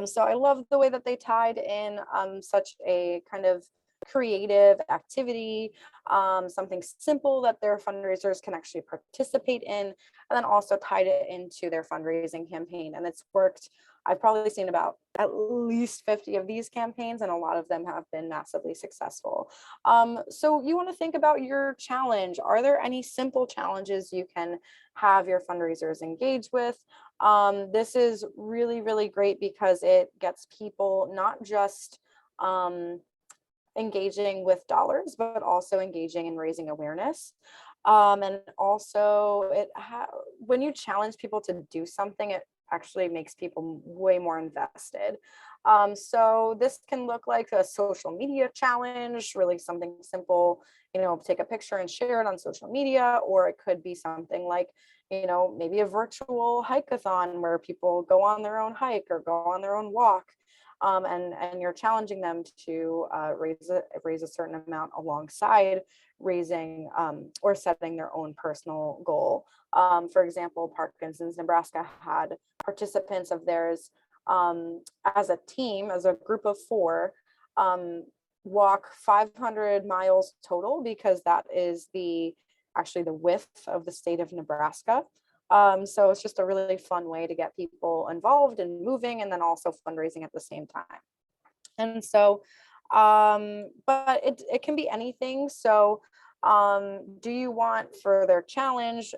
So I love the way that they tied in such a kind of creative activity, something simple that their fundraisers can actually participate in, and then also tied it into their fundraising campaign. And it's worked. I've probably seen about at least 50 of these campaigns, and a lot of them have been massively successful. So you want to think about your challenge. Are there any simple challenges you can have your fundraisers engage with? This is really, really great because it gets people not just engaging with dollars, but also engaging in raising awareness. And also when you challenge people to do something, it actually makes people way more invested. So this can look like a social media challenge, really something simple, take a picture and share it on social media, or it could be something like, maybe a virtual hike-a-thon where people go on their own hike or go on their own walk. And you're challenging them to raise a certain amount alongside raising or setting their own personal goal. For example, Parkinson's Nebraska had participants of theirs as a team, as a group of 4, walk 500 miles total, because that is actually the width of the state of Nebraska. So it's just a really fun way to get people involved and moving, and then also fundraising at the same time. And so, but it can be anything. So Do you want for their challenge?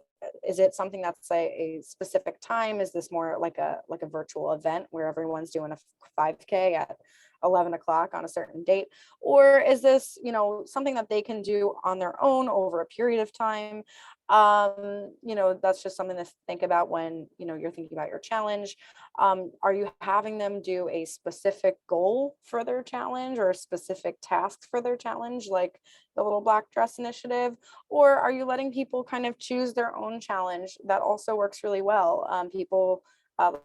Is it something that's a specific time? Is this more like a virtual event where everyone's doing a 5K at 11 o'clock on a certain date? Or is this, you know, something that they can do on their own over a period of time? You know, that's just something to think about when, you know, you're thinking about your challenge. Are you having them do a specific goal for their challenge or a specific task for their challenge, like the little black dress initiative? Or are you letting people kind of choose their own challenge? That also works really well. People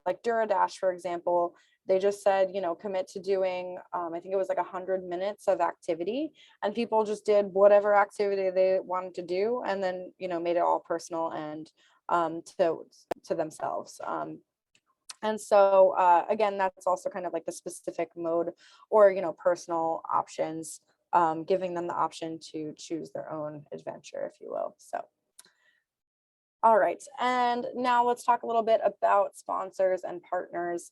like Duradash, for example, they just said, you know, commit to doing, I think it was like 100 minutes of activity, and people just did whatever activity they wanted to do, and then, you know, made it all personal and to themselves. And so again, that's also kind of like the specific mode or, you know, personal options, giving them the option to choose their own adventure, if you will. So. All right, and now let's talk a little bit about sponsors and partners.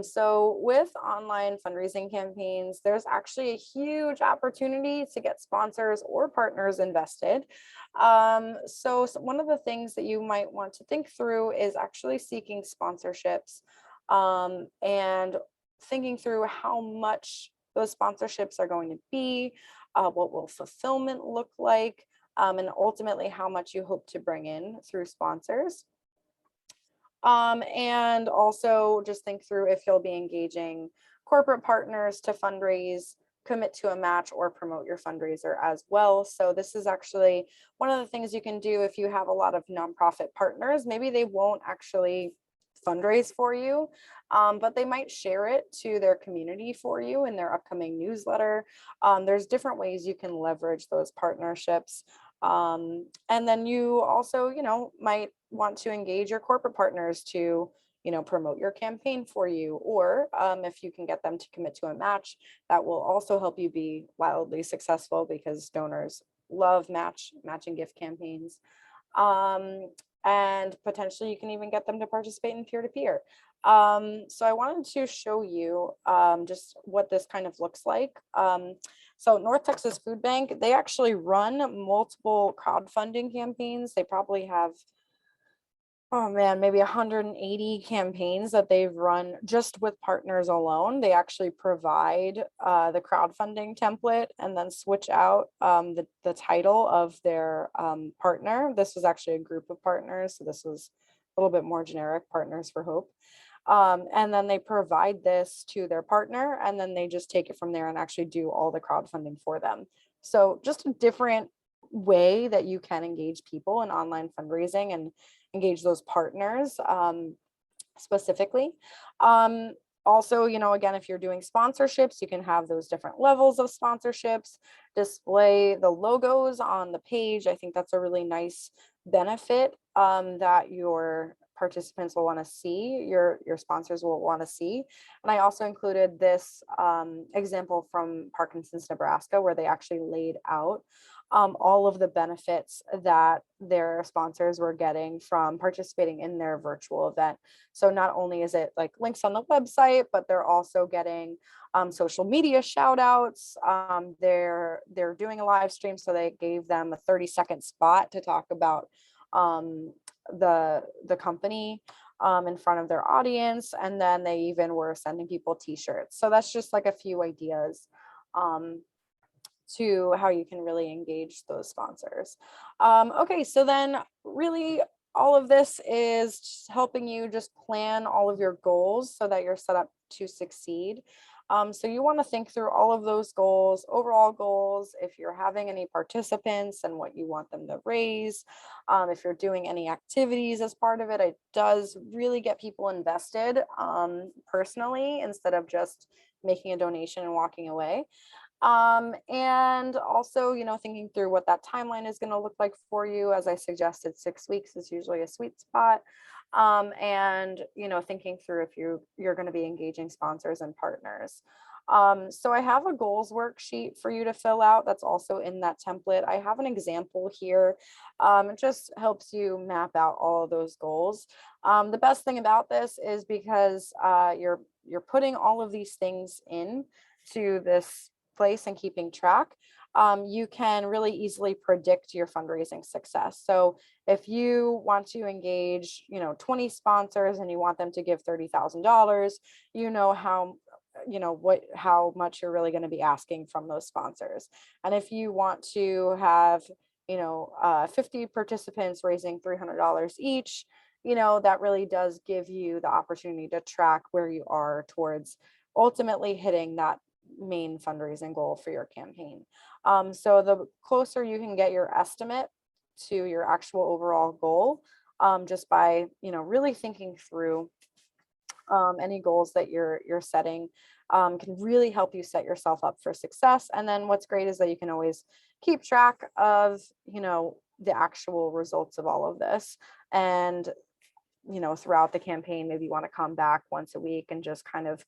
So with online fundraising campaigns, there's actually a huge opportunity to get sponsors or partners invested. So one of the things that you might want to think through is actually seeking sponsorships, and thinking through how much those sponsorships are going to be, what will fulfillment look like, and ultimately how much you hope to bring in through sponsors. And also just think through if you'll be engaging corporate partners to fundraise, commit to a match, or promote your fundraiser as well. So this is actually one of the things you can do if you have a lot of nonprofit partners. Maybe they won't actually fundraise for you, but they might share it to their community for you in their upcoming newsletter. There's different ways you can leverage those partnerships. And then you also, you know, might want to engage your corporate partners to, you know, promote your campaign for you, or if you can get them to commit to a match, that will also help you be wildly successful because donors love matching gift campaigns. And potentially you can even get them to participate in peer-to-peer. So I wanted to show you just what this kind of looks like. So North Texas Food Bank, they actually run multiple crowdfunding campaigns. They probably have, oh man, maybe 180 campaigns that they've run just with partners alone. They actually provide the crowdfunding template and then switch out the title of their partner. This was actually a group of partners, so this was a little bit more generic, Partners for Hope. And then they provide this to their partner, and then they just take it from there and actually do all the crowdfunding for them. So just a different way that you can engage people in online fundraising and engage those partners specifically. Also, you know, again, if you're doing sponsorships, you can have those different levels of sponsorships, display the logos on the page. I think that's a really nice benefit that your participants will want to see, your sponsors will want to see. And I also included this example from Parkinson's, Nebraska, where they actually laid out all of the benefits that their sponsors were getting from participating in their virtual event. So not only is it like links on the website, but they're also getting social media shout outs. They're doing a live stream, so they gave them a 30-second spot to talk about the company in front of their audience, and then they even were sending people t-shirts. So that's just like a few ideas to how you can really engage those sponsors. Okay, so then really all of this is helping you just plan all of your goals so that you're set up to succeed. So you want to think through all of those goals, overall goals, if you're having any participants and what you want them to raise, if you're doing any activities as part of it. It does really get people invested personally, instead of just making a donation and walking away. And also, you know, thinking through what that timeline is going to look like for you. As I suggested, 6 weeks is usually a sweet spot. And, you know, thinking through if you're going to be engaging sponsors and partners. So I have a goals worksheet for you to fill out. That's also in that template. I have an example here. It just helps you map out all of those goals. The best thing about this is because you're putting all of these things in to this place and keeping track. you can really easily predict your fundraising success. So if you want to engage, 20 sponsors and you want them to give $30,000, how much you're really going to be asking from those sponsors. And if you want to have 50 participants raising $300 each, that really does give you the opportunity to track where you are towards ultimately hitting that main fundraising goal for your campaign. So the closer you can get your estimate to your actual overall goal, just by really thinking through any goals that you're setting, can really help you set yourself up for success. And then what's great is that you can always keep track of the actual results of all of this. And throughout the campaign, maybe you want to come back once a week and just kind of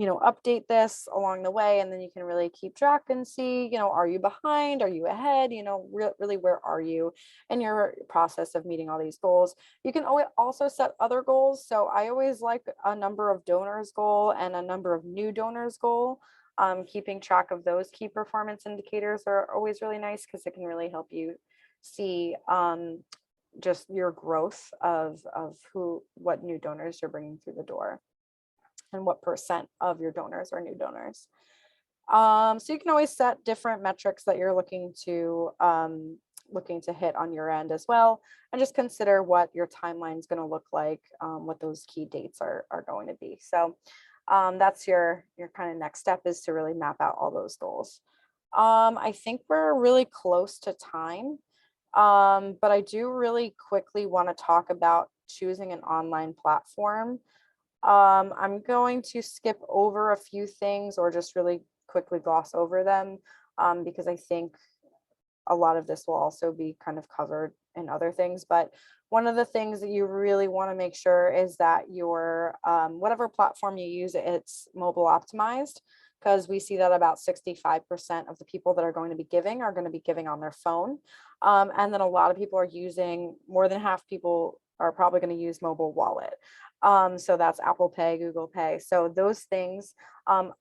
update this along the way, and then you can really keep track and see, are you behind, are you ahead, really where are you in your process of meeting all these goals. You can always also set other goals. So I always like a number of donors goal and a number of new donors goal. Keeping track of those key performance indicators are always really nice, because it can really help you see just your growth of what new donors you're bringing through the door, and what percent of your donors are new donors. So you can always set different metrics that you're looking to hit on your end as well, and just consider what your timeline is going to look like, what those key dates are going to be. So that's your kind of next step, is to really map out all those goals. I think we're really close to time, but I do really quickly want to talk about choosing an online platform. I'm going to skip over a few things, or just really quickly gloss over them, because I think a lot of this will also be kind of covered in other things. But one of the things that you really want to make sure is that your whatever platform you use, it's mobile optimized, because we see that about 65% of the people that are going to be giving on their phone. And then a lot of people are using, more than half people are probably going to use mobile wallet. So that's Apple Pay, Google Pay. So those things,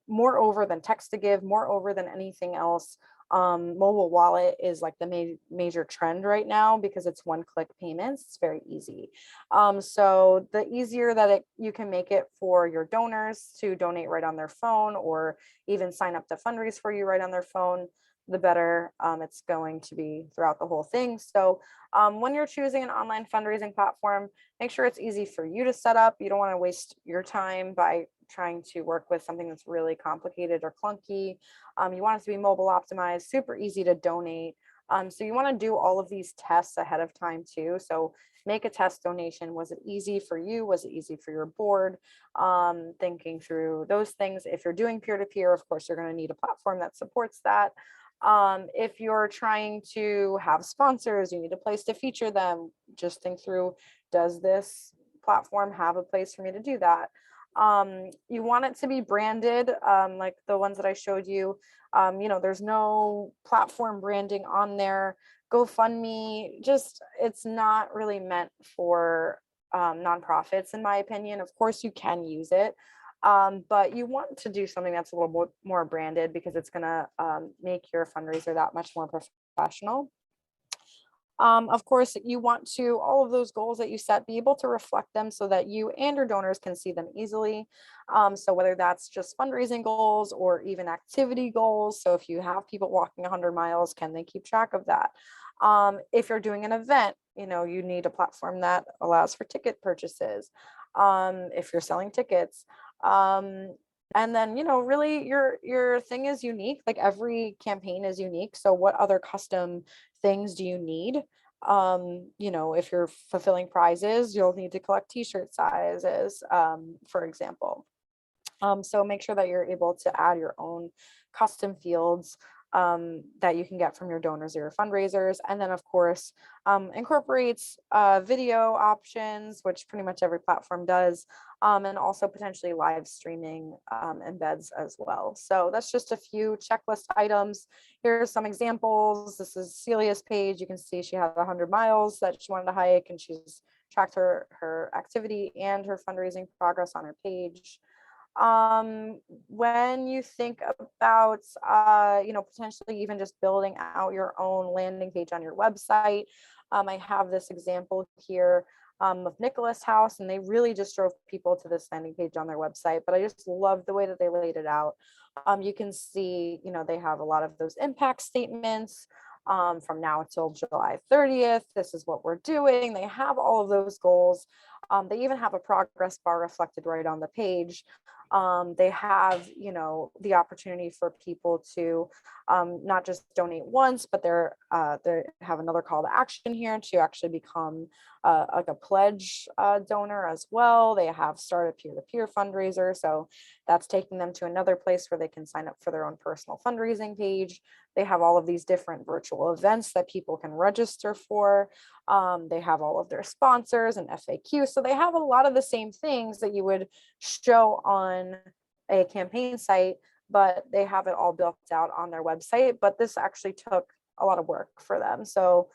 moreover than text to give, moreover than anything else, mobile wallet is like the major trend right now, because it's one-click payments. It's very easy. So the easier that you can make it for your donors to donate right on their phone, or even sign up to fundraise for you right on their phone, the better it's going to be throughout the whole thing. So when you're choosing an online fundraising platform, make sure it's easy for you to set up. You don't want to waste your time by trying to work with something that's really complicated or clunky. You want it to be mobile optimized, super easy to donate. So you want to do all of these tests ahead of time too. So make a test donation. Was it easy for you? Was it easy for your board? Thinking through those things. If you're doing peer-to-peer, of course, you're going to need a platform that supports that. If you're trying to have sponsors, you need a place to feature them. Just think through, does this platform have a place for me to do that? You want it to be branded, like the ones that I showed you. There's no platform branding on there. GoFundMe, it's not really meant for nonprofits, in my opinion. Of course, you can use it. But you want to do something that's a little more branded, because it's going to make your fundraiser that much more professional. Of course, you want to, all of those goals that you set, be able to reflect them so that you and your donors can see them easily. So whether that's just fundraising goals or even activity goals. So if you have people walking 100 miles, can they keep track of that? If you're doing an event, you need a platform that allows for ticket purchases. If you're selling tickets, and then, really your thing is unique. Like every campaign is unique. So what other custom things do you need? If you're fulfilling prizes, you'll need to collect t-shirt sizes, for example. So make sure that you're able to add your own custom fields that you can get from your donors or your fundraisers. And then, of course, incorporates video options, which pretty much every platform does, and also potentially live streaming embeds as well. So that's just a few checklist items. Here's some examples. This is Celia's page. You can see she had 100 miles that she wanted to hike, and she's tracked her activity and her fundraising progress on her page. When you think about, potentially even just building out your own landing page on your website, I have this example here of Nicholas House, and they really just drove people to this landing page on their website, but I just love the way that they laid it out. You can see, they have a lot of those impact statements. From now until July 30th, this is what we're doing. They have all of those goals. They even have a progress bar reflected right on the page. They have, the opportunity for people to not just donate once, but they have another call to action here to actually become like a pledge donor as well. They have started a peer-to-peer fundraiser, so that's taking them to another place where they can sign up for their own personal fundraising page. They have all of these different virtual events that people can register for. They have all of their sponsors and FAQs. So they have a lot of the same things that you would show on a campaign site, but they have it all built out on their website. But this actually took a lot of work for them. So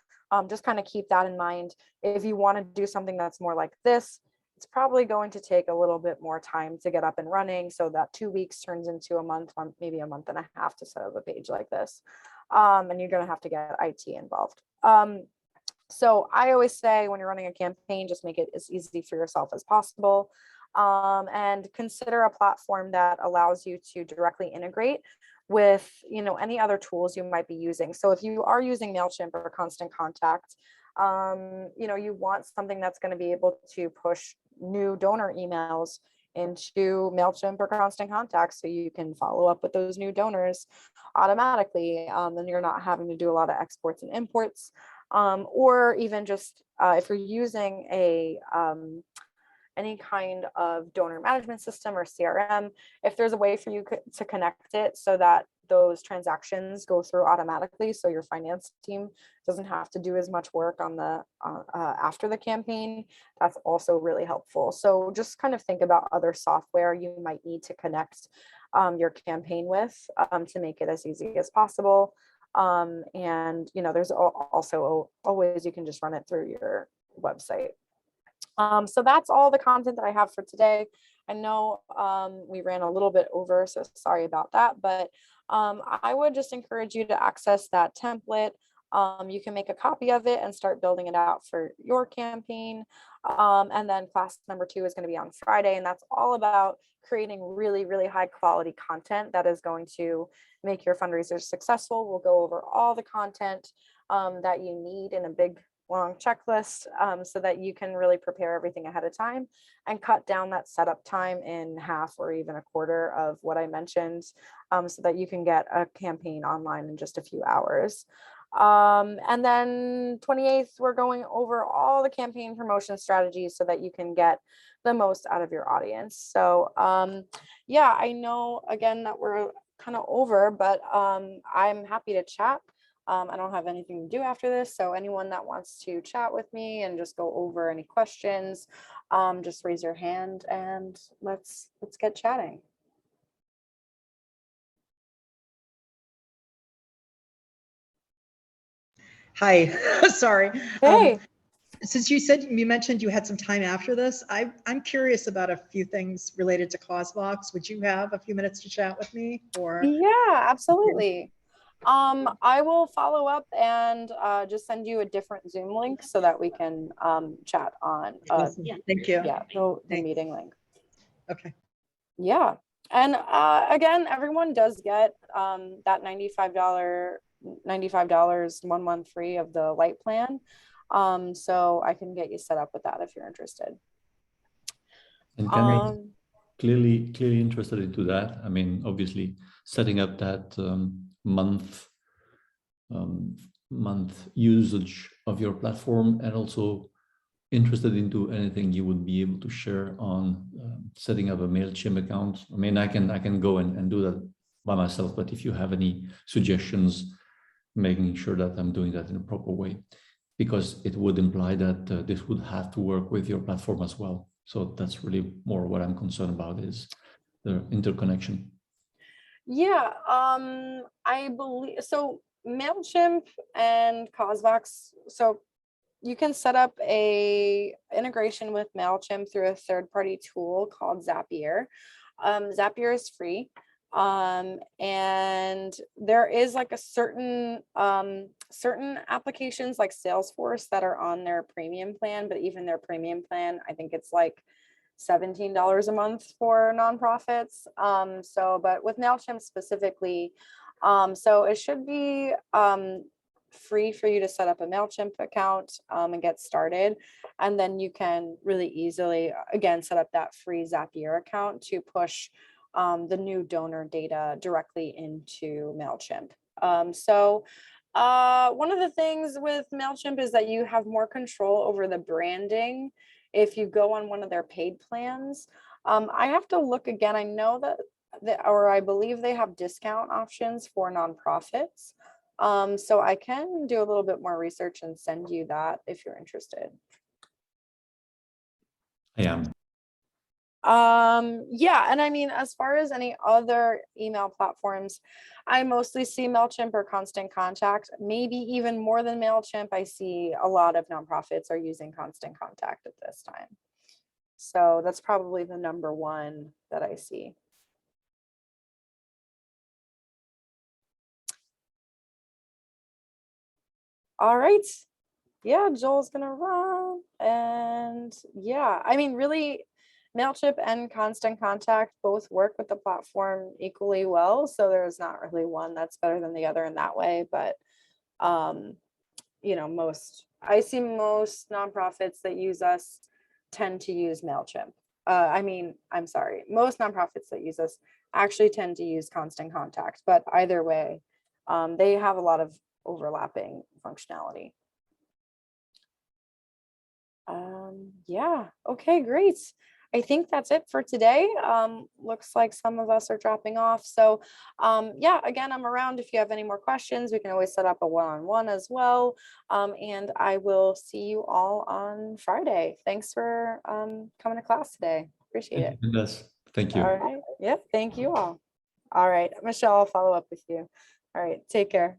just kind of keep that in mind. If you want to do something that's more like this, it's probably going to take a little bit more time to get up and running. So that 2 weeks turns into a month, maybe a month and a half to set up a page like this. And you're going to have to get IT involved. So I always say when you're running a campaign, just make it as easy for yourself as possible. And consider a platform that allows you to directly integrate with, any other tools you might be using. So if you are using MailChimp or Constant Contact, you want something that's going to be able to push new donor emails into MailChimp or Constant Contact so you can follow up with those new donors automatically. Then you're not having to do a lot of exports and imports. Or even just if you're using any kind of donor management system or CRM, if there's a way for you to connect it so that those transactions go through automatically, so your finance team doesn't have to do as much work on the after the campaign, that's also really helpful. So just kind of think about other software you might need to connect your campaign with to make it as easy as possible. And there's also always you can just run it through your website. So that's all the content that I have for today. I know we ran a little bit over, so sorry about that, but I would just encourage you to access that template. You can make a copy of it and start building it out for your campaign. And then class number 2 is going to be on Friday, and that's all about creating really, really high quality content that is going to make your fundraisers successful. We'll go over all the content that you need in a big long checklist so that you can really prepare everything ahead of time and cut down that setup time in half or even a quarter of what I mentioned, so that you can get a campaign online in just a few hours. And then 28th, we're going over all the campaign promotion strategies so that you can get the most out of your audience. So yeah, I know again that we're kind of over, but I'm happy to chat. I don't have anything to do after this, so anyone that wants to chat with me and just go over any questions, just raise your hand and let's get chatting. Hi, sorry. Hey. Since you mentioned you had some time after this, I'm curious about a few things related to CauseVox. Would you have a few minutes to chat with me? Or Yeah, absolutely. I will follow up and just send you a different Zoom link so that we can chat on thank you. yeah, the meeting link. Okay. Yeah. And again, everyone does get that $95 1 month free of the light plan. So I can get you set up with that if you're interested. And Cameron, clearly interested into that. I mean, obviously setting up that month usage of your platform, and also interested into anything you would be able to share on setting up a MailChimp account. I mean, I can go and do that by myself, but if you have any suggestions, making sure that I'm doing that in a proper way, because it would imply that this would have to work with your platform as well. So that's really more what I'm concerned about, is the interconnection. Yeah, I believe so. MailChimp and CauseVox. So you can set up a integration with MailChimp through a third-party tool called Zapier. Zapier is free. And there is like a certain applications like Salesforce that are on their premium plan, but even their premium plan, I think it's like $17 a month for nonprofits. But with MailChimp specifically, so it should be free for you to set up a MailChimp account and get started. And then you can really easily, again, set up that free Zapier account to push the new donor data directly into MailChimp. One of the things with MailChimp is that you have more control over the branding if you go on one of their paid plans. I have to look again. I know or I believe they have discount options for nonprofits. So I can do a little bit more research and send you that if you're interested. I am. Yeah, and I mean, as far as any other email platforms, I mostly see MailChimp or Constant Contact, maybe even more than MailChimp. I see a lot of nonprofits are using Constant Contact at this time. So that's probably the number one that I see. All right. Yeah, Joel's gonna run. And yeah, I mean, really, MailChimp and Constant Contact both work with the platform equally well. So there's not really one that's better than the other in that way. But, you know, I see most nonprofits that use us tend to use MailChimp. I'm sorry, most nonprofits that use us actually tend to use Constant Contact. But either way, they have a lot of overlapping functionality. Yeah, okay, great. I think that's it for today. Looks like some of us are dropping off. So yeah, again, I'm around if you have any more questions. We can always set up a one-on-one as well. And I will see you all on Friday. Thanks for coming to class today. Appreciate it. Thank you. All right. Yep, thank you all. All right, Michelle, I'll follow up with you. All right, take care.